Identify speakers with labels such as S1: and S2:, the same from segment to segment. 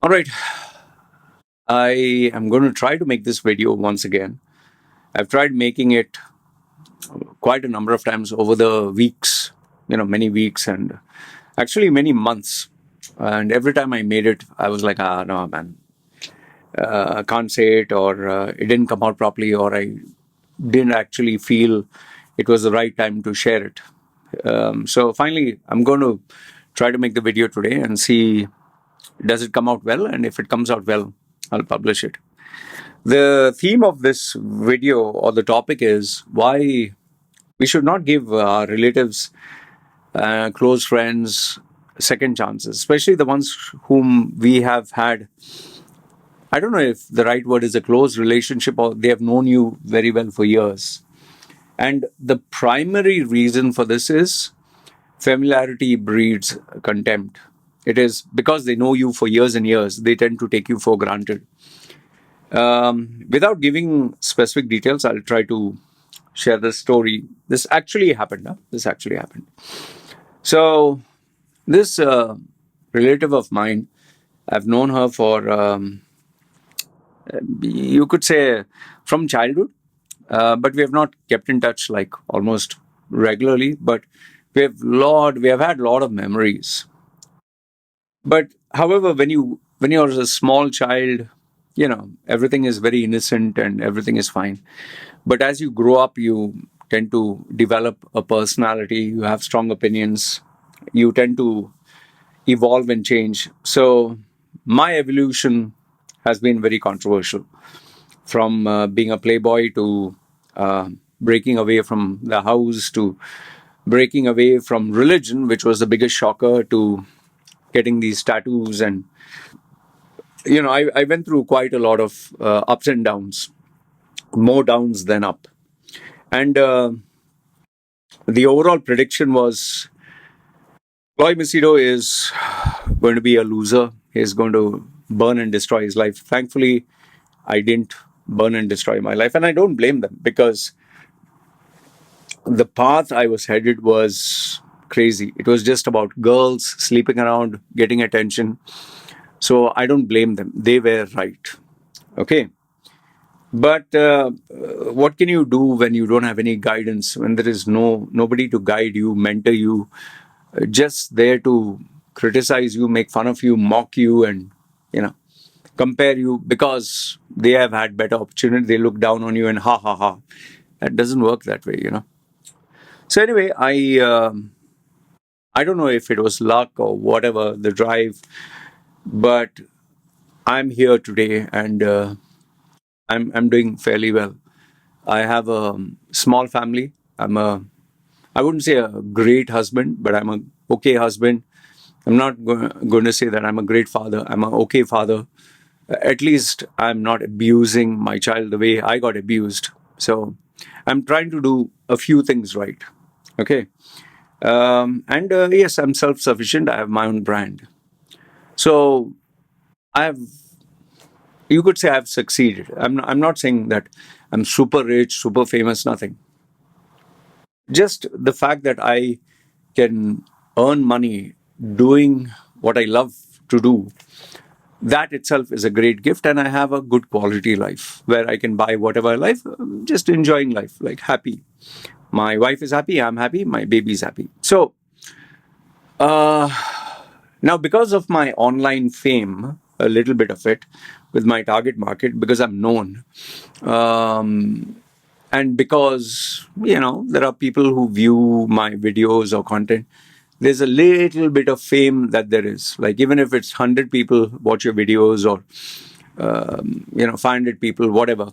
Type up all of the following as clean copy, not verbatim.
S1: All right, I am going to try to make this video once again. I've tried making it quite a number of times over the weeks, many weeks and actually many months. And every time I made it, I was like, no, man, I can't say it, or it didn't come out properly, or I didn't actually feel it was the right time to share it. So finally, I'm going to try to make the video today and see does it come out well, and if it comes out well, I'll publish it. The theme of this video or the topic is why we should not give our relatives, close friends, second chances, especially the ones whom we have had. I don't know if the right word is a close relationship or they have known you very well for years. And the primary reason for this is familiarity breeds contempt. It is because they know you for years and years, they tend to take you for granted. Without giving specific details, I'll try to share this story. This actually happened. Huh? This actually happened. So, this relative of mine, I've known her for, you could say, from childhood, but we have not kept in touch like almost regularly. But we have had a lot of memories. But however, when you're a small child, everything is very innocent and everything is fine. But as you grow up, you tend to develop a personality. You have strong opinions. You tend to evolve and change. So my evolution has been very controversial. From being a playboy to breaking away from the house to breaking away from religion, which was the biggest shocker, to getting these tattoos. And I went through quite a lot of ups and downs, more downs than up. And the overall prediction was Machedo is going to be a loser. He's going to burn and destroy his life. Thankfully, I didn't burn and destroy my life. And I don't blame them, because the path I was headed was crazy. It was just about girls sleeping around, getting attention. So I don't blame them. They were right. Okay. But what can you do when you don't have any guidance, when there is nobody to guide you, mentor you, just there to criticize you, make fun of you, mock you, and compare you because they have had better opportunity. They look down on you and ha ha ha. That doesn't work that way. So anyway, I don't know if it was luck or whatever, the drive, but I'm here today, and I'm doing fairly well. I have a small family. I wouldn't say a great husband, but I'm a okay husband. I'm not going to say that I'm a great father. I'm an okay father. At least I'm not abusing my child the way I got abused. So I'm trying to do a few things right. Okay. And yes, I'm self sufficient. I have my own brand. So I have, you could say I've succeeded. I'm not saying that I'm super rich, super famous, nothing. Just the fact that I can earn money doing what I love to do, that itself is a great gift. And I have a good quality life where I can buy whatever I like, just enjoying life, like happy. My wife is happy, I'm happy, my baby is happy. So uh, now, because of my online fame, a little bit of it with my target market, because I'm known, um, and because there are people who view my videos or content, there's a little bit of fame that there is. Like, even if it's 100 people watch your videos, or 500 people, whatever,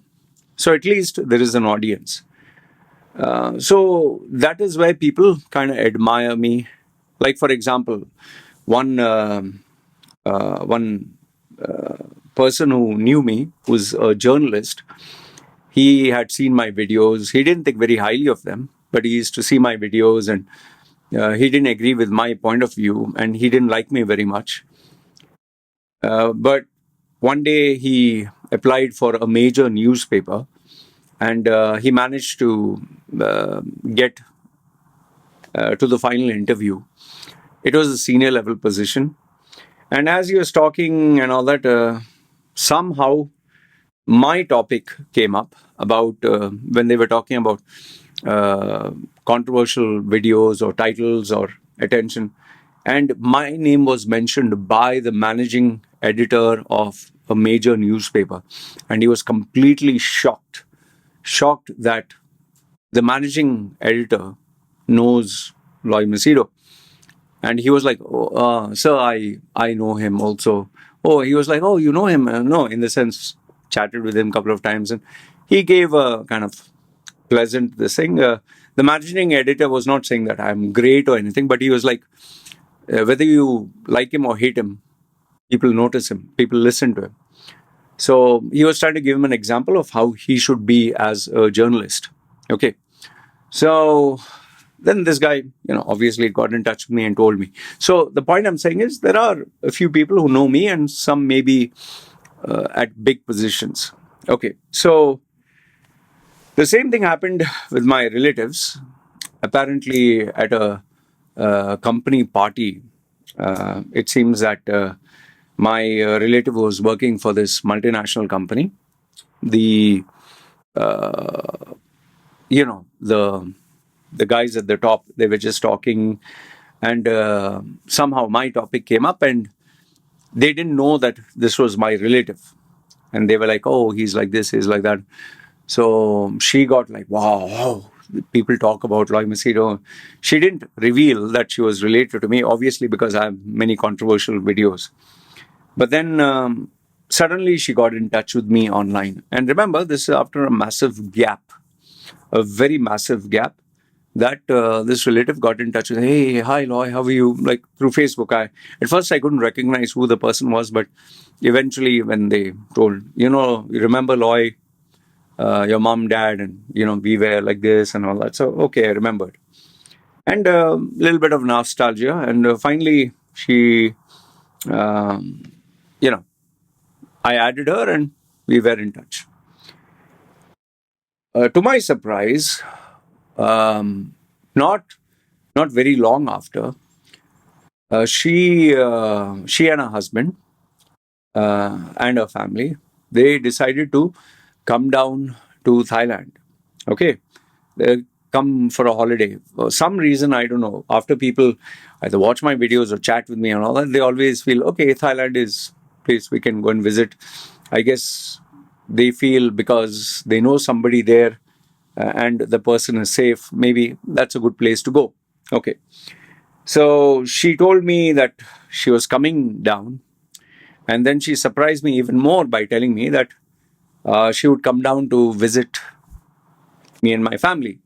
S1: so at least there is an audience. So that is why people kind of admire me. Like, for example, one person who knew me, who's a journalist, he had seen my videos. He didn't think very highly of them, but he used to see my videos, and he didn't agree with my point of view, and he didn't like me very much. But one day he applied for a major newspaper, and he managed to get to the final interview. It was a senior level position, And as he was talking and all that, somehow my topic came up about when they were talking about uh, controversial videos or titles or attention. And my name was mentioned by the managing editor of a major newspaper. And he was completely shocked that the managing editor knows Loy Machedo. And he was like, oh, sir, I know him also. Oh, he was like, oh, you know him? No, in the sense, chatted with him a couple of times. And he gave a kind of pleasant this thing. The managing editor was not saying that I'm great or anything, but he was like, whether you like him or hate him, people notice him, people listen to him. So he was trying to give him an example of how he should be as a journalist. Okay. So then this guy, obviously got in touch with me and told me. So the point I'm saying is there are a few people who know me and some maybe at big positions. Okay. So the same thing happened with my relatives. Apparently, at a company party, it seems that my relative was working for this multinational company. The the guys at the top, they were just talking, and somehow my topic came up, and they didn't know that this was my relative, and they were like, "Oh, he's like this, he's like that." So she got like, "Wow, people talk about Loy Machedo." She didn't reveal that she was related to me, obviously, because I have many controversial videos. But then suddenly she got in touch with me online. And remember, this is after a massive gap, a very massive gap, that this relative got in touch with, hey, hi, Loy, how are you? Like through Facebook. At first I couldn't recognize who the person was, but eventually when they told, you remember Loy, your mom, dad, and we were like this and all that. So okay, I remembered, and a little bit of nostalgia, and finally she, um, you know, I added her, and we were in touch. To my surprise, um, not not very long after, she and her husband and her family, they decided to come down to Thailand. Okay, they come for a holiday. For some reason, I don't know. After people either watch my videos or chat with me and all that, they always feel, okay, Thailand is a place we can go and visit. I guess they feel because they know somebody there and the person is safe, maybe that's a good place to go. Okay. So she told me that she was coming down, and then she surprised me even more by telling me that she would come down to visit me and my family.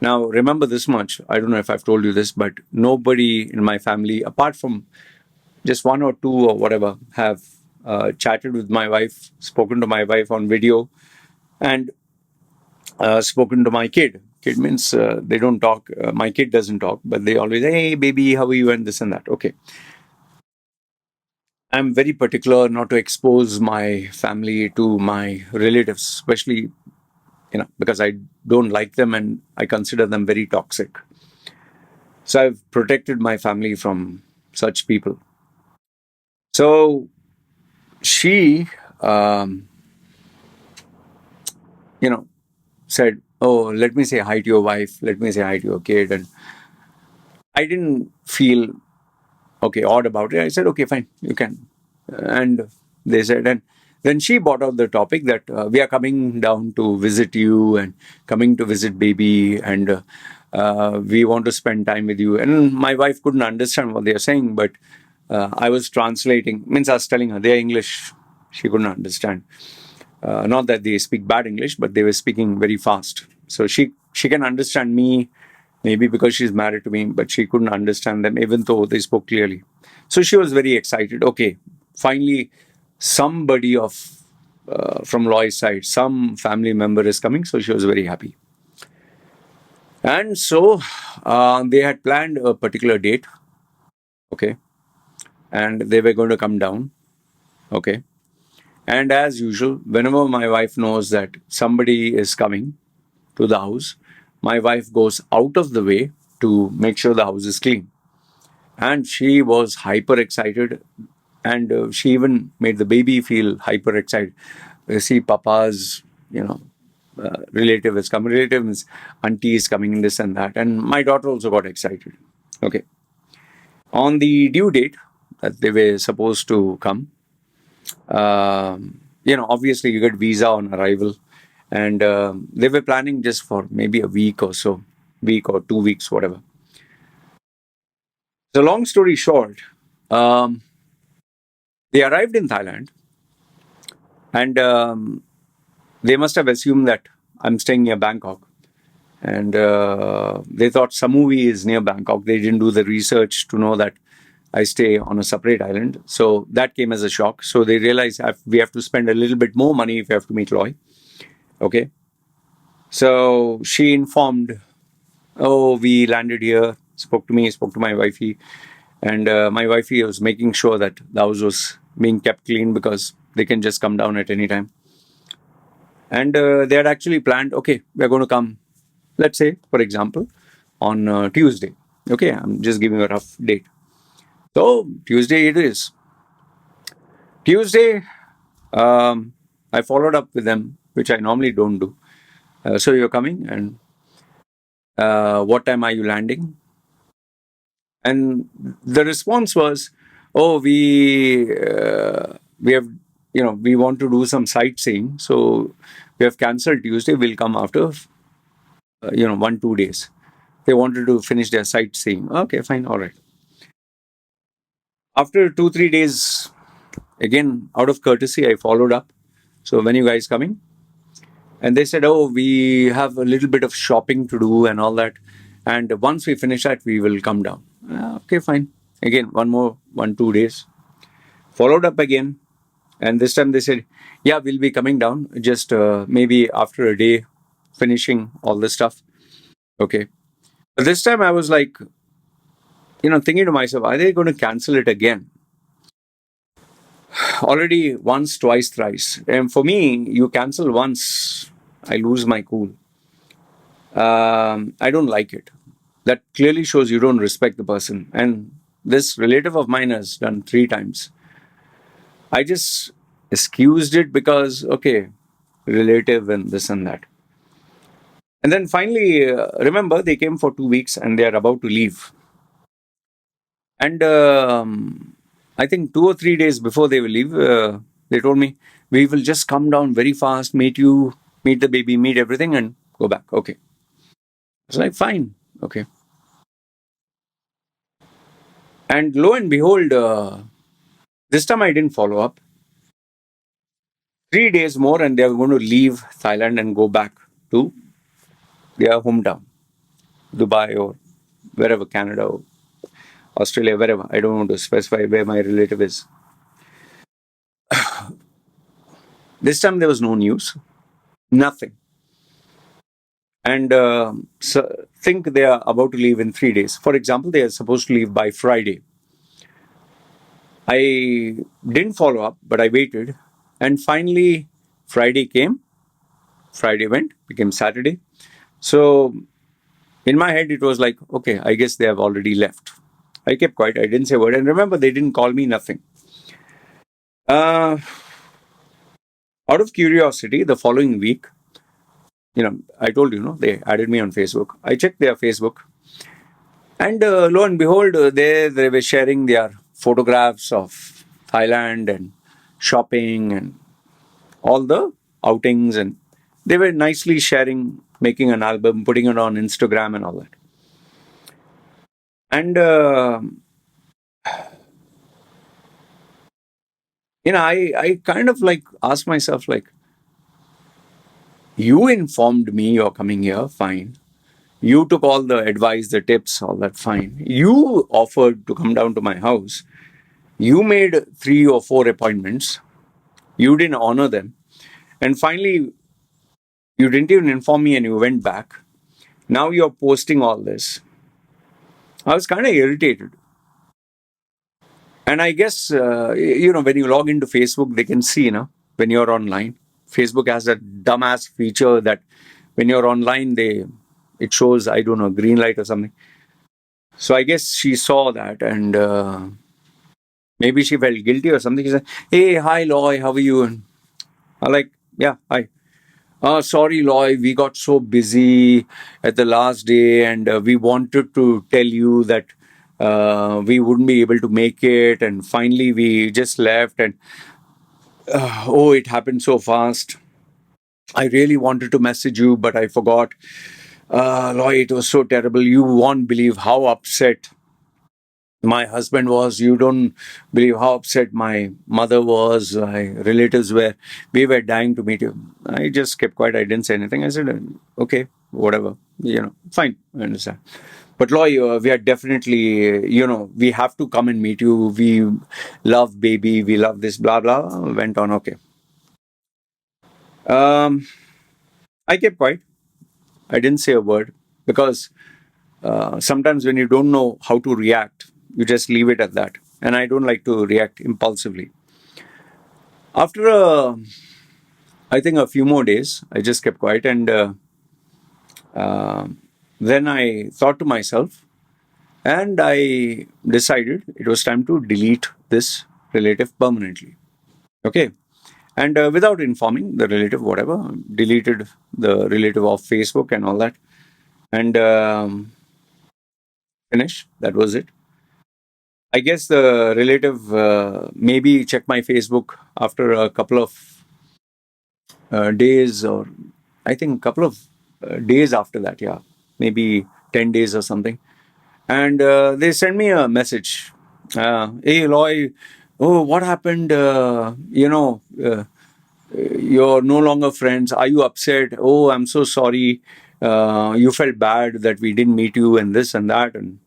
S1: Now, remember this much. I don't know if I've told you this, but nobody in my family, apart from just one or two or whatever, have chatted with my wife, spoken to my wife on video, and spoken to my kid. Kid means they don't talk. My kid doesn't talk, but they always, hey, baby, how are you? And this and that. Okay. I'm very particular not to expose my family to my relatives, especially, because I don't like them and I consider them very toxic. So I've protected my family from such people. So she, um, you know, said, "Oh, let me say hi to your wife. Let me say hi to your kid." And I didn't feel odd about it. I said, "Okay, fine, you can." And they said, and then she brought out the topic that we are coming down to visit you and coming to visit baby, and we want to spend time with you. And my wife couldn't understand what they are saying, but I was translating. Means I was telling her they are English. She couldn't understand. Not that they speak bad English, but they were speaking very fast. So she can understand me, maybe because she's married to me, but she couldn't understand them, even though they spoke clearly. So she was very excited. Okay, finally, somebody of from Loy's side, some family member is coming. So she was very happy. And so they had planned a particular date. Okay, and they were going to come down. Okay. And as usual, whenever my wife knows that somebody is coming to the house, my wife goes out of the way to make sure the house is clean. and she was hyper excited, and she even made the baby feel hyper excited. See, papa's, you know, relative is coming. Relative means auntie is coming, this and that. And my daughter also got excited. Okay. On the due date that they were supposed to come, obviously you get visa on arrival, and they were planning just for maybe a week or so, week or 2 weeks, whatever. So, long story short, um, they arrived in Thailand, and they must have assumed that I'm staying near Bangkok. And they thought Samui is near Bangkok. They didn't do the research to know that I stay on a separate island. So that came as a shock. So they realized we have to spend a little bit more money if we have to meet Loy. Okay. So she informed, oh, we landed here, spoke to me, spoke to my wifey. And my wifey was making sure that the house was being kept clean because they can just come down at any time. And they had actually planned, okay, we're going to come, let's say, for example, on Tuesday. Okay, I'm just giving a rough date. So, Tuesday it is. Tuesday, I followed up with them, which I normally don't do. So, you're coming, and what time are you landing? And the response was, oh, we have, we want to do some sightseeing. So, we have cancelled Tuesday. We'll come after 1-2 days. They wanted to finish their sightseeing. Okay, fine, all right. After 2-3 days, again, out of courtesy, I followed up. So, when you guys coming? And they said, oh, we have a little bit of shopping to do and all that. And once we finish that, we will come down. Okay, fine. Again, 1-2 days. Followed up again. And this time they said, yeah, we'll be coming down just maybe after a day, finishing all this stuff. Okay. But this time I was like, thinking to myself, are they going to cancel it again? Already once, twice, thrice. And for me, you cancel once, I lose my cool. I don't like it. That clearly shows you don't respect the person. And this relative of mine has done 3 times. I just excused it because, okay, relative and this and that. And then finally, remember, they came for 2 weeks and they are about to leave. And I think 2 or 3 days before they will leave, they told me, we will just come down very fast, meet you, meet the baby, meet everything, and go back. Okay. I was like, fine. Okay. And lo and behold, this time I didn't follow up. 3 days more, and they're going to leave Thailand and go back to their hometown, Dubai or wherever, Canada or Australia, wherever. I don't want to specify where my relative is. This time there was no news, nothing. And so think they are about to leave in 3 days. For example, they are supposed to leave by Friday. I didn't follow up, but I waited. And finally, Friday came. Friday went, became Saturday. So in my head, it was like, okay, I guess they have already left. I kept quiet. I didn't say a word. And remember, they didn't call me, nothing. Out of curiosity, the following week, I told you, they added me on Facebook. I checked their Facebook. And lo and behold, they were sharing their photographs of Thailand and shopping and all the outings. And they were nicely sharing, making an album, putting it on Instagram and all that. And, I kind of like asked myself, like, you informed me you're coming here, fine. You took all the advice, the tips, all that, fine. You offered to come down to my house. You made 3 or 4 appointments. You didn't honor them. And finally, you didn't even inform me and you went back. Now you're posting all this. I was kind of irritated. And I guess, when you log into Facebook, they can see, when you're online. Facebook has that dumbass feature that when you're online, it shows, I don't know, green light or something. So I guess she saw that, and maybe she felt guilty or something. She said, "Hey, hi, Loy, how are you?" And I'm like, "Yeah, hi." Sorry, Loy, we got so busy at the last day, and we wanted to tell you that we wouldn't be able to make it, and finally we just left, and oh, it happened so fast. I really wanted to message you, but I forgot. Loy, it was so terrible. You won't believe how upset my husband was. You don't believe how upset my mother was, my relatives were. We were dying to meet you. I just kept quiet. I didn't say anything. I said, okay, whatever, fine, I understand. But Loy, we are definitely, we have to come and meet you. We love baby, we love this, blah blah. Went on. Okay. um I kept quiet. I didn't say a word, because sometimes when you don't know how to react, you just leave it at that. And I don't like to react impulsively. After I think a few more days, I just kept quiet, and uh, then I thought to myself, and I decided it was time to delete this relative permanently. Okay. And without informing the relative, whatever, deleted the relative off Facebook and all that, and finish. That was it. I guess the relative maybe checked my Facebook after a couple of days, or I think a couple of days after that, yeah, maybe 10 days or something. And they sent me a message. Hey, Loy, oh, what happened? You're no longer friends. Are you upset? Oh, I'm so sorry. You felt bad that we didn't meet you, and this and that. And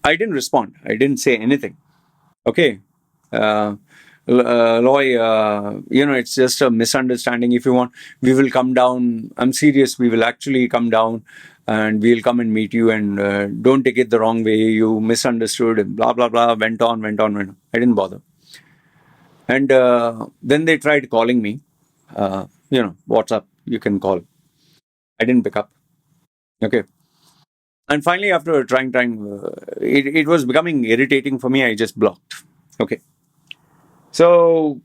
S1: I didn't respond. I didn't say anything. Okay. Uh, Loy, it's just a misunderstanding. If you want, we will come down. I'm serious. We will actually come down, and we'll come and meet you. And don't take it the wrong way. You misunderstood, and blah, blah, blah. Went on, went on, went on. I didn't bother. And then they tried calling me. WhatsApp, you can call. I didn't pick up. Okay. And finally, after trying, it was becoming irritating for me. I just blocked. Okay. So,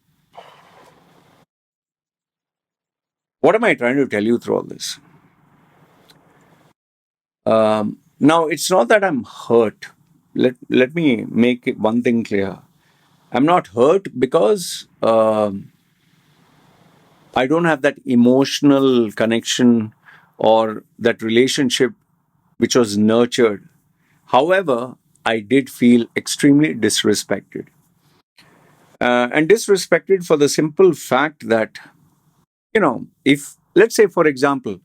S1: what am I trying to tell you through all this? Now, it's not that I'm hurt. Let me make one thing clear. I'm not hurt because I don't have that emotional connection or that relationship which was nurtured. However, I did feel extremely disrespected. And disrespected for the simple fact that, if, let's say, for example,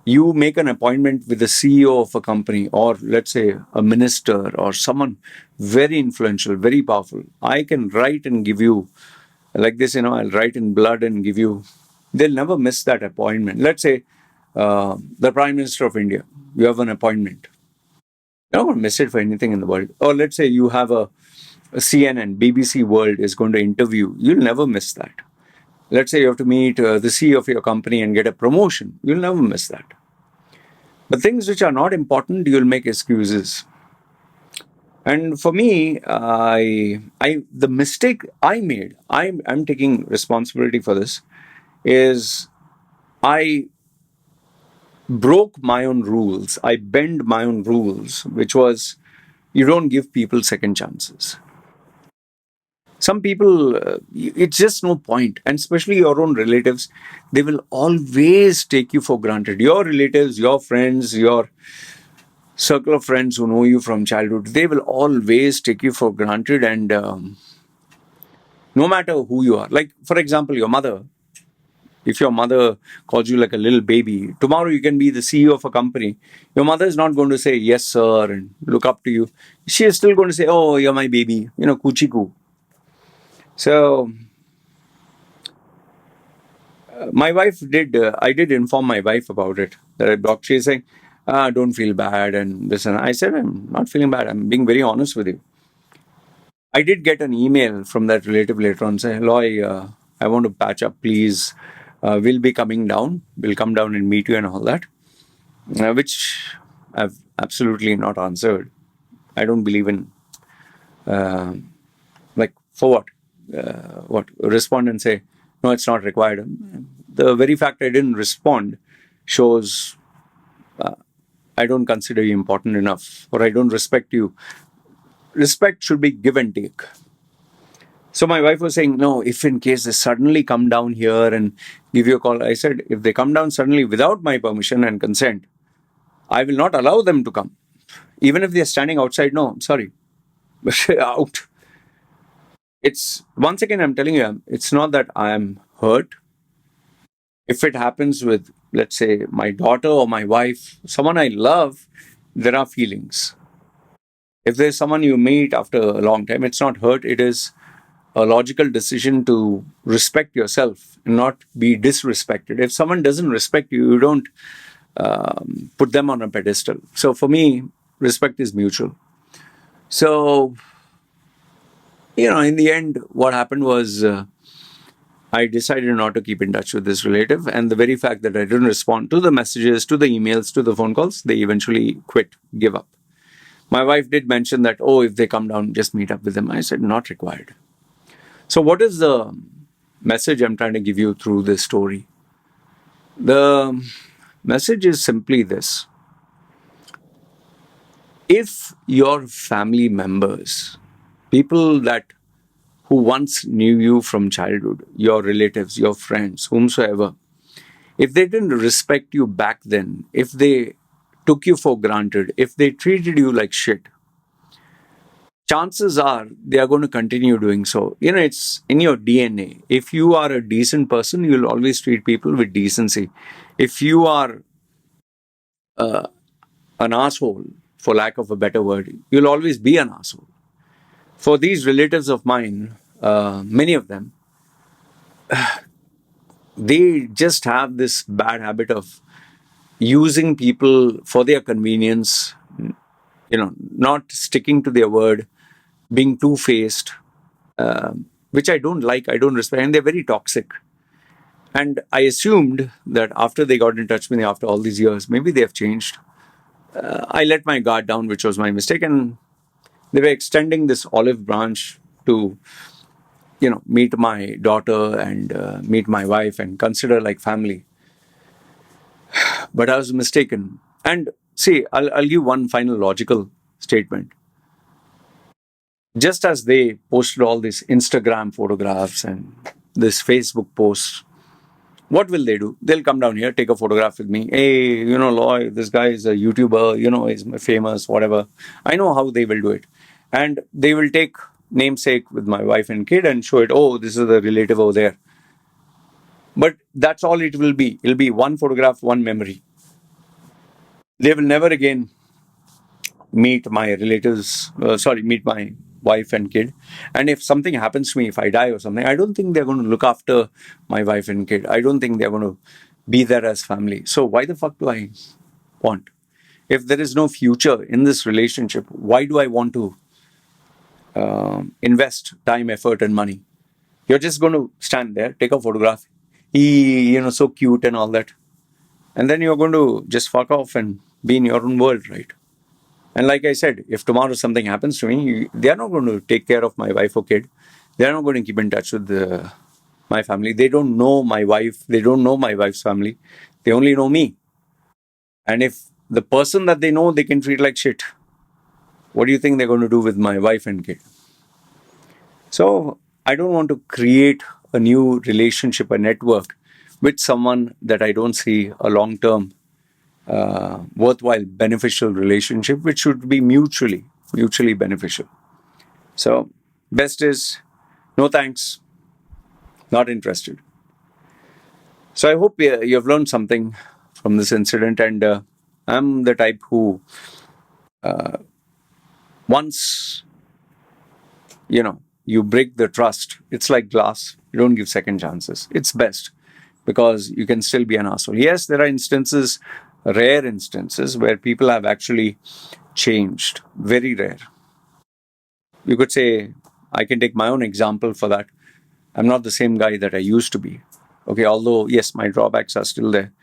S1: you make an appointment with the CEO of a company, or let's say a minister or someone very influential, very powerful. I can write and give you, like this, I'll write in blood and give you. They'll never miss that appointment. Let's say the Prime Minister of India, you have an appointment. You're not going to miss it for anything in the world. Or let's say you have a CNN, BBC World is going to interview. You'll never miss that. Let's say you have to meet the CEO of your company and get a promotion. You'll never miss that. But things which are not important, you'll make excuses. And for me, the mistake I made, I'm taking responsibility for this, is I broke my own rules. I bend my own rules, which was you don't give people second chances. Some people, it's just no point. And especially your own relatives, they will always take you for granted. Your relatives, your friends, your circle of friends who know you from childhood, they will always take you for granted. And no matter who you are, like, for example, your mother, if your mother calls you like a little baby, tomorrow you can be the CEO of a company. Your mother is not going to say, yes, sir, and look up to you. She is still going to say, oh, you're my baby, kuchiku. So, my wife did, I did inform my wife about it, that I blocked. She's saying, don't feel bad and this and I said, I'm not feeling bad. I'm being very honest with you. I did get an email from that relative later on saying, hello, I want to patch up, please. We'll be coming down. We'll come down and meet you and all that, which I've absolutely not answered. I don't believe in, like, for what? What? Respond and say, no, it's not required. The very fact I didn't respond shows I don't consider you important enough, or I don't respect you. Respect should be give and take. So my wife was saying, no, if in case they suddenly come down here and give you a call, I said, if they come down suddenly without my permission and consent, I will not allow them to come. Even if they're standing outside, no, I'm sorry. Out. It's once again, I'm telling you, it's not that I am hurt. If it happens with, let's say, my daughter or my wife, someone I love, there are feelings. If there's someone you meet after a long time, it's not hurt. It is a logical decision to respect yourself and not be disrespected. If someone doesn't respect you, you don't put them on a pedestal. So for me, respect is mutual. So, in the end, what happened was I decided not to keep in touch with this relative. And the very fact that I didn't respond to the messages, to the emails, to the phone calls, they eventually quit, give up. My wife did mention that, oh, if they come down, just meet up with them. I said, not required. So, what is the message I'm trying to give you through this story? The message is simply this. If your family members, people that who once knew you from childhood, your relatives, your friends, whomsoever, if they didn't respect you back then, if they took you for granted, if they treated you like shit, chances are they are going to continue doing so. It's in your DNA. If you are a decent person, you'll always treat people with decency. If you are an asshole, for lack of a better word, you'll always be an asshole. For these relatives of mine, many of them, they just have this bad habit of using people for their convenience, not sticking to their word, being two-faced, which I don't like, I don't respect, and they're very toxic. And I assumed that after they got in touch with me after all these years, maybe they have changed. I let my guard down, which was my mistake, and they were extending this olive branch to, meet my daughter and meet my wife and consider like family. But I was mistaken. And see, I'll give one final logical statement. Just as they posted all these Instagram photographs and this Facebook posts, what will they do? They'll come down here, take a photograph with me. Hey, Loy, this guy is a YouTuber, he's famous, whatever. I know how they will do it. And they will take namesake with my wife and kid and show it, oh, this is the relative over there. But that's all it will be. It'll be one photograph, one memory. They will never again meet my relatives, meet my wife and kid. And if something happens to me, if I die or something, I don't think they're going to look after my wife and kid. I don't think they're going to be there as family. So why the fuck do I want? If there is no future in this relationship, why do I want to invest time, effort, and money? You're just going to stand there, take a photograph. So cute and all that. And then you're going to just fuck off and be in your own world, right? And like I said, if tomorrow something happens to me, they are not going to take care of my wife or kid. They are not going to keep in touch with my family. They don't know my wife. They don't know my wife's family. They only know me. And if the person that they know, they can treat like shit, what do you think they're going to do with my wife and kid? So I don't want to create a new relationship, a network with someone that I don't see a long-term worthwhile, beneficial relationship, which should be mutually beneficial. So, best is no thanks, not interested. So, I hope you've learned something from this incident, and I'm the type who, once you break the trust, it's like glass. You don't give second chances. It's best because you can still be an asshole. Yes, there are instances, rare instances, where people have actually changed. Very rare. You could say, I can take my own example for that. I'm not the same guy that I used to be. Okay, although, yes, my drawbacks are still there.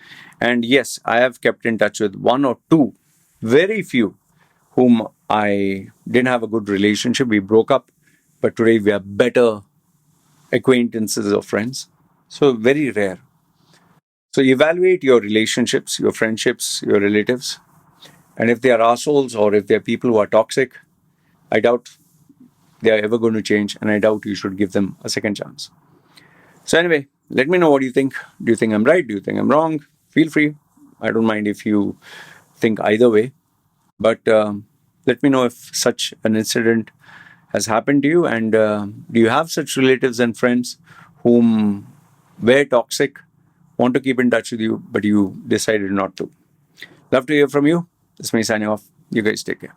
S1: And yes, I have kept in touch with one or two very few whom I didn't have a good relationship. We broke up, but today we are better acquaintances or friends. So, very rare. So, evaluate your relationships, your friendships, your relatives. And if they are assholes or if they are people who are toxic, I doubt they are ever going to change. And I doubt you should give them a second chance. So, anyway, let me know what you think. Do you think I'm right? Do you think I'm wrong? Feel free. I don't mind if you think either way. But let me know if such an incident has happened to you. And do you have such relatives and friends whom were toxic, want to keep in touch with you, but you decided not to? Love to hear from you. This is me signing off. You guys take care.